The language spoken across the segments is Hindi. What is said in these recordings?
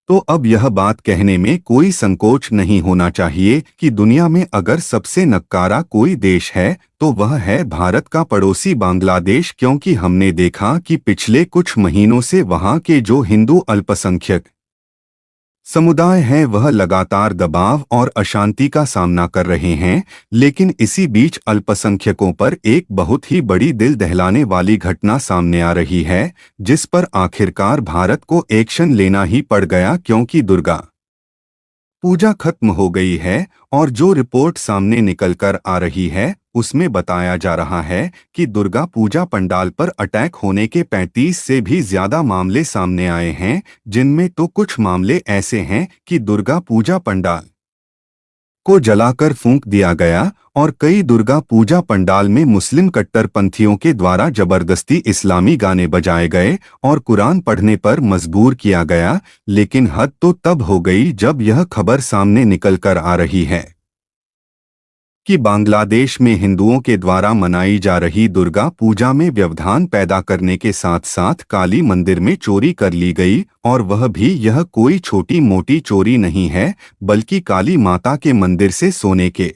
तो अब यह बात कहने में कोई संकोच नहीं होना चाहिए कि दुनिया में अगर सबसे नक्कारा कोई देश है तो वह है भारत का पड़ोसी बांग्लादेश, क्योंकि हमने देखा कि पिछले कुछ महीनों से वहां के जो हिंदू अल्पसंख्यक समुदाय हैं वह लगातार दबाव और अशांति का सामना कर रहे हैं। लेकिन इसी बीच अल्पसंख्यकों पर एक बहुत ही बड़ी दिल दहलाने वाली घटना सामने आ रही है, जिस पर आखिरकार भारत को एक्शन लेना ही पड़ गया, क्योंकि दुर्गा पूजा खत्म हो गई है और जो रिपोर्ट सामने निकल कर आ रही है उसमें बताया जा रहा है कि दुर्गा पूजा पंडाल पर अटैक होने के 35 से भी ज्यादा मामले सामने आए हैं, जिनमें तो कुछ मामले ऐसे हैं कि दुर्गा पूजा पंडाल को जलाकर फूंक दिया गया और कई दुर्गा पूजा पंडाल में मुस्लिम कट्टरपंथियों के द्वारा जबरदस्ती इस्लामी गाने बजाए गए और कुरान पढ़ने पर मजबूर किया गया। लेकिन हद तो तब हो गई जब यह खबर सामने निकल कर आ रही है कि बांग्लादेश में हिंदुओं के द्वारा मनाई जा रही दुर्गा पूजा में व्यवधान पैदा करने के साथ साथ काली मंदिर में चोरी कर ली गई, और वह भी यह कोई छोटी मोटी चोरी नहीं है बल्कि काली माता के मंदिर से सोने के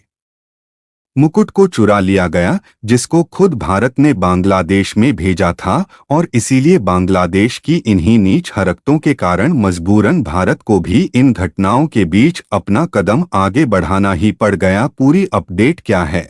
मुकुट को चुरा लिया गया, जिसको खुद भारत ने बांग्लादेश में भेजा था। और इसीलिए बांग्लादेश की इन्हीं नीच हरकतों के कारण मजबूरन भारत को भी इन घटनाओं के बीच अपना कदम आगे बढ़ाना ही पड़ गया। पूरी अपडेट क्या है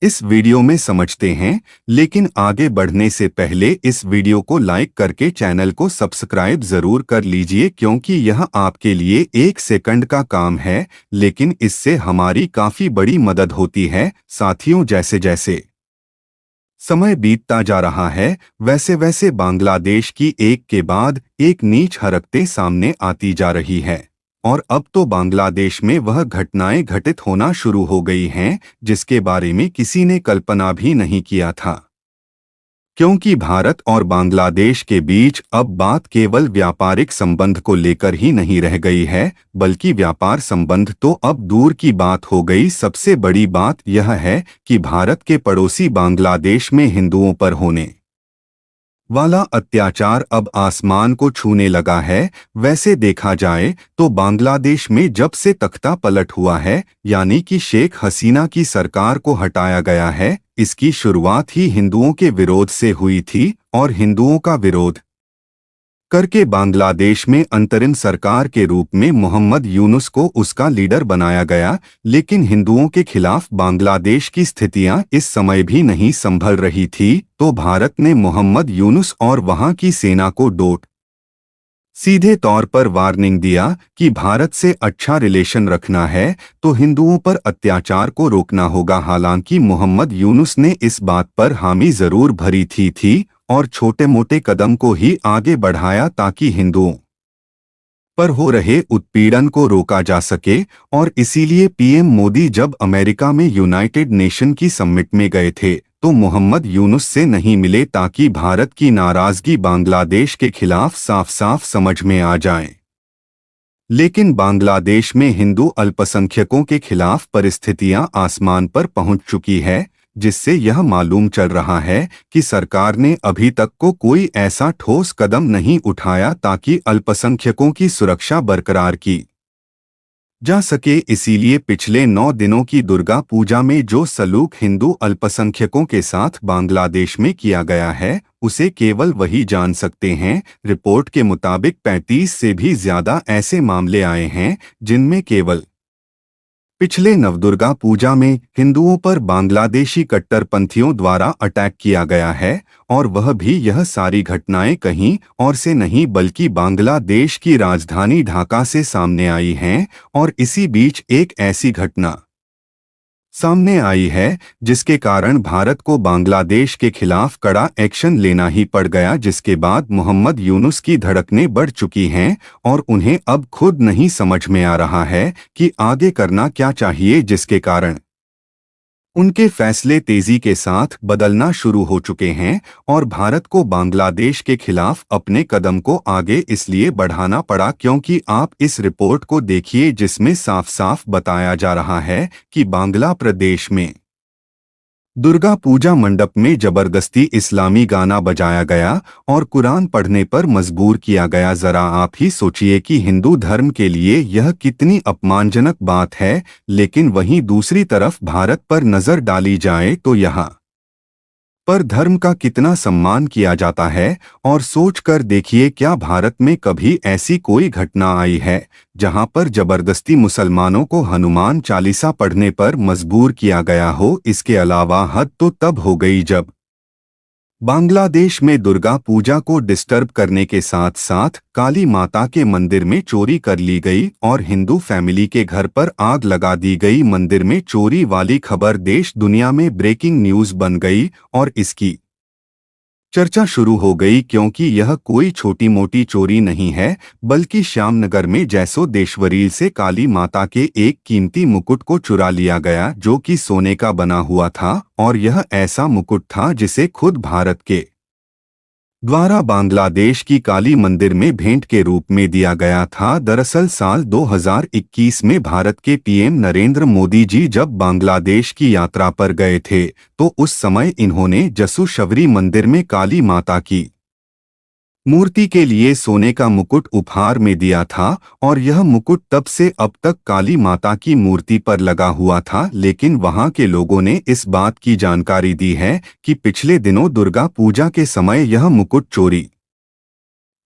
इस वीडियो में समझते हैं, लेकिन आगे बढ़ने से पहले इस वीडियो को लाइक करके चैनल को सब्सक्राइब जरूर कर लीजिए, क्योंकि यह आपके लिए 1 सेकंड का काम है, लेकिन इससे हमारी काफी बड़ी मदद होती है। साथियों, जैसे जैसे समय बीतता जा रहा है वैसे वैसे बांग्लादेश की एक के बाद एक नीच हरकतें सामने आती जा रही है, और अब तो बांग्लादेश में वह घटनाएं घटित होना शुरू हो गई हैं जिसके बारे में किसी ने कल्पना भी नहीं किया था। क्योंकि भारत और बांग्लादेश के बीच अब बात केवल व्यापारिक संबंध को लेकर ही नहीं रह गई है, बल्कि व्यापार संबंध तो अब दूर की बात हो गई। सबसे बड़ी बात यह है कि भारत के पड़ोसी बांग्लादेश में हिंदुओं पर होने वाला अत्याचार अब आसमान को छूने लगा है। वैसे देखा जाए तो बांग्लादेश में जब से तख्ता पलट हुआ है, यानी कि शेख हसीना की सरकार को हटाया गया है, इसकी शुरुआत ही हिंदुओं के विरोध से हुई थी, और हिंदुओं का विरोध करके बांग्लादेश में अंतरिम सरकार के रूप में मोहम्मद यूनुस को उसका लीडर बनाया गया। लेकिन हिंदुओं के खिलाफ बांग्लादेश की स्थितियां इस समय भी नहीं संभल रही थी, तो भारत ने मोहम्मद यूनुस और वहां की सेना को सीधे तौर पर वार्निंग दिया कि भारत से अच्छा रिलेशन रखना है तो हिंदुओं पर अत्याचार को रोकना होगा। हालांकि मोहम्मद यूनुस ने इस बात पर हामी जरूर भरी थी और छोटे मोटे कदम को ही आगे बढ़ाया ताकि हिंदुओं पर हो रहे उत्पीड़न को रोका जा सके। और इसीलिए पीएम मोदी जब अमेरिका में यूनाइटेड नेशन की समिट में गए थे तो मोहम्मद यूनुस से नहीं मिले, ताकि भारत की नाराजगी बांग्लादेश के खिलाफ साफ साफ समझ में आ जाए। लेकिन बांग्लादेश में हिंदू अल्पसंख्यकों के खिलाफ परिस्थितियां आसमान पर पहुंच चुकी है, जिससे यह मालूम चल रहा है कि सरकार ने अभी तक को कोई ऐसा ठोस कदम नहीं उठाया ताकि अल्पसंख्यकों की सुरक्षा बरकरार की जा सके। इसीलिए पिछले 9 दिनों की दुर्गा पूजा में जो सलूक हिंदू अल्पसंख्यकों के साथ बांग्लादेश में किया गया है उसे केवल वही जान सकते हैं। रिपोर्ट के मुताबिक 35 से भी ज्यादा ऐसे मामले आए हैं जिनमें केवल पिछले नवदुर्गा पूजा में हिंदुओं पर बांग्लादेशी कट्टरपंथियों द्वारा अटैक किया गया है, और वह भी यह सारी घटनाएं कहीं और से नहीं बल्कि बांग्लादेश की राजधानी ढाका से सामने आई हैं। और इसी बीच एक ऐसी घटना सामने आई है जिसके कारण भारत को बांग्लादेश के खिलाफ कड़ा एक्शन लेना ही पड़ गया, जिसके बाद मोहम्मद यूनुस की धड़कनें बढ़ चुकी हैं और उन्हें अब खुद नहीं समझ में आ रहा है कि आगे करना क्या चाहिए, जिसके कारण उनके फैसले तेजी के साथ बदलना शुरू हो चुके हैं। और भारत को बांग्लादेश के खिलाफ अपने कदम को आगे इसलिए बढ़ाना पड़ा क्योंकि आप इस रिपोर्ट को देखिए, जिसमें साफ साफ बताया जा रहा है कि बांग्ला प्रदेश में दुर्गा पूजा मंडप में जबरदस्ती इस्लामी गाना बजाया गया और कुरान पढ़ने पर मजबूर किया गया। जरा आप ही सोचिए कि हिंदू धर्म के लिए यह कितनी अपमानजनक बात है। लेकिन वहीं दूसरी तरफ भारत पर नजर डाली जाए तो यहाँ पर धर्म का कितना सम्मान किया जाता है। और सोच कर देखिए, क्या भारत में कभी ऐसी कोई घटना आई है जहां पर जबरदस्ती मुसलमानों को हनुमान चालीसा पढ़ने पर मजबूर किया गया हो। इसके अलावा हद तो तब हो गई जब बांग्लादेश में दुर्गा पूजा को डिस्टर्ब करने के साथ साथ काली माता के मंदिर में चोरी कर ली गई और हिंदू फैमिली के घर पर आग लगा दी गई। मंदिर में चोरी वाली खबर देश दुनिया में ब्रेकिंग न्यूज बन गई और इसकी चर्चा शुरू हो गई, क्योंकि यह कोई छोटी मोटी चोरी नहीं है, बल्कि श्यामनगर में जैसोदेश्वरी से काली माता के एक कीमती मुकुट को चुरा लिया गया, जो कि सोने का बना हुआ था। और यह ऐसा मुकुट था जिसे खुद भारत के द्वारा बांग्लादेश की काली मंदिर में भेंट के रूप में दिया गया था। दरअसल साल 2021 में भारत के पीएम नरेंद्र मोदी जी जब बांग्लादेश की यात्रा पर गए थे तो उस समय इन्होंने जसू-शबरी मंदिर में काली माता की मूर्ति के लिए सोने का मुकुट उपहार में दिया था। और यह मुकुट तब से अब तक काली माता की मूर्ति पर लगा हुआ था। लेकिन वहां के लोगों ने इस बात की जानकारी दी है कि पिछले दिनों दुर्गा पूजा के समय यह मुकुट चोरी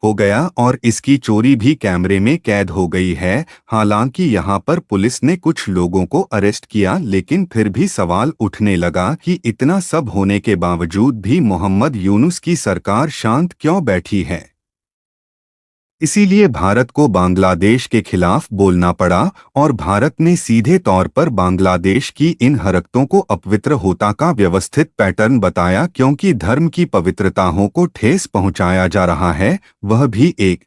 हो गया और इसकी चोरी भी कैमरे में कैद हो गई है। हालांकि यहां पर पुलिस ने कुछ लोगों को अरेस्ट किया, लेकिन फिर भी सवाल उठने लगा कि इतना सब होने के बावजूद भी मोहम्मद यूनुस की सरकार शांत क्यों बैठी है। इसीलिए भारत को बांग्लादेश के खिलाफ बोलना पड़ा और भारत ने सीधे तौर पर बांग्लादेश की इन हरकतों को अपवित्र होता का व्यवस्थित पैटर्न बताया, क्योंकि धर्म की पवित्रताओं को ठेस पहुंचाया जा रहा है, वह भी एक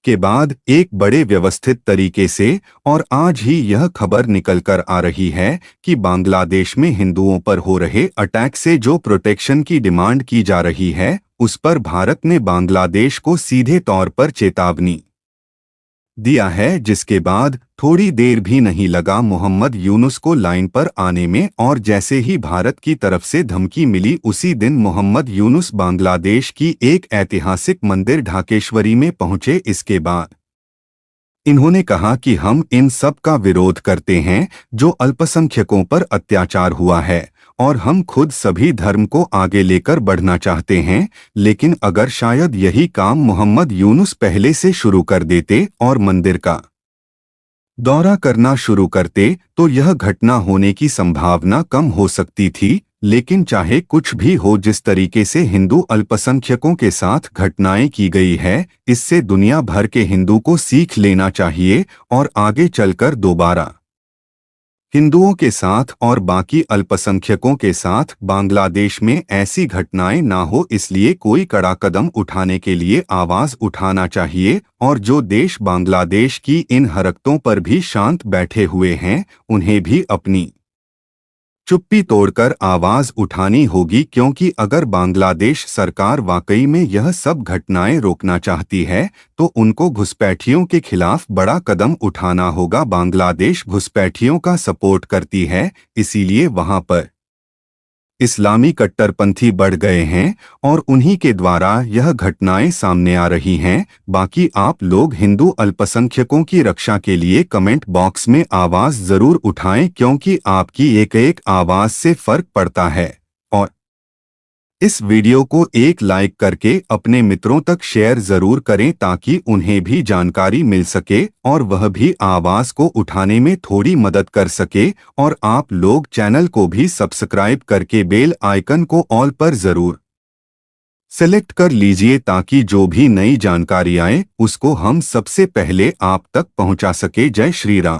के बाद एक बड़े व्यवस्थित तरीके से। और आज ही यह खबर निकलकर आ रही है कि बांग्लादेश में हिंदुओं पर हो रहे अटैक से जो प्रोटेक्शन की डिमांड की जा रही है, उस पर भारत ने बांग्लादेश को सीधे तौर पर चेतावनी दिया है, जिसके बाद थोड़ी देर भी नहीं लगा मोहम्मद यूनुस को लाइन पर आने में। और जैसे ही भारत की तरफ से धमकी मिली, उसी दिन मोहम्मद यूनुस बांग्लादेश की एक ऐतिहासिक मंदिर ढाकेश्वरी में पहुंचे। इसके बाद इन्होंने कहा कि हम इन सब का विरोध करते हैं जो अल्पसंख्यकों पर अत्याचार हुआ है, और हम खुद सभी धर्म को आगे लेकर बढ़ना चाहते हैं। लेकिन अगर शायद यही काम मोहम्मद यूनुस पहले से शुरू कर देते और मंदिर का दौरा करना शुरू करते तो यह घटना होने की संभावना कम हो सकती थी। लेकिन चाहे कुछ भी हो, जिस तरीके से हिंदू अल्पसंख्यकों के साथ घटनाएं की गई है, इससे दुनिया भर के हिंदू को सीख लेना चाहिए और आगे चलकर दोबारा हिंदुओं के साथ और बाकी अल्पसंख्यकों के साथ बांग्लादेश में ऐसी घटनाएं ना हो। इसलिए कोई कड़ा कदम उठाने के लिए आवाज उठाना चाहिए। और जो देश बांग्लादेश की इन हरकतों पर भी शांत बैठे हुए हैं, उन्हें भी अपनी चुप्पी तोड़कर आवाज उठानी होगी, क्योंकि अगर बांग्लादेश सरकार वाकई में यह सब घटनाएं रोकना चाहती है तो उनको घुसपैठियों के खिलाफ बड़ा कदम उठाना होगा। बांग्लादेश घुसपैठियों का सपोर्ट करती है, इसीलिए वहां पर इस्लामी कट्टरपंथी बढ़ गए हैं और उन्हीं के द्वारा यह घटनाएं सामने आ रही हैं। बाकी आप लोग हिंदू अल्पसंख्यकों की रक्षा के लिए कमेंट बॉक्स में आवाज जरूर उठाएं, क्योंकि आपकी एक एक आवाज से फर्क पड़ता है। और इस वीडियो को एक लाइक करके अपने मित्रों तक शेयर जरूर करें, ताकि उन्हें भी जानकारी मिल सके और वह भी आवाज को उठाने में थोड़ी मदद कर सके। और आप लोग चैनल को भी सब्सक्राइब करके बेल आइकन को ऑल पर जरूर सेलेक्ट कर लीजिए, ताकि जो भी नई जानकारी आए उसको हम सबसे पहले आप तक पहुंचा सके। जय श्री राम।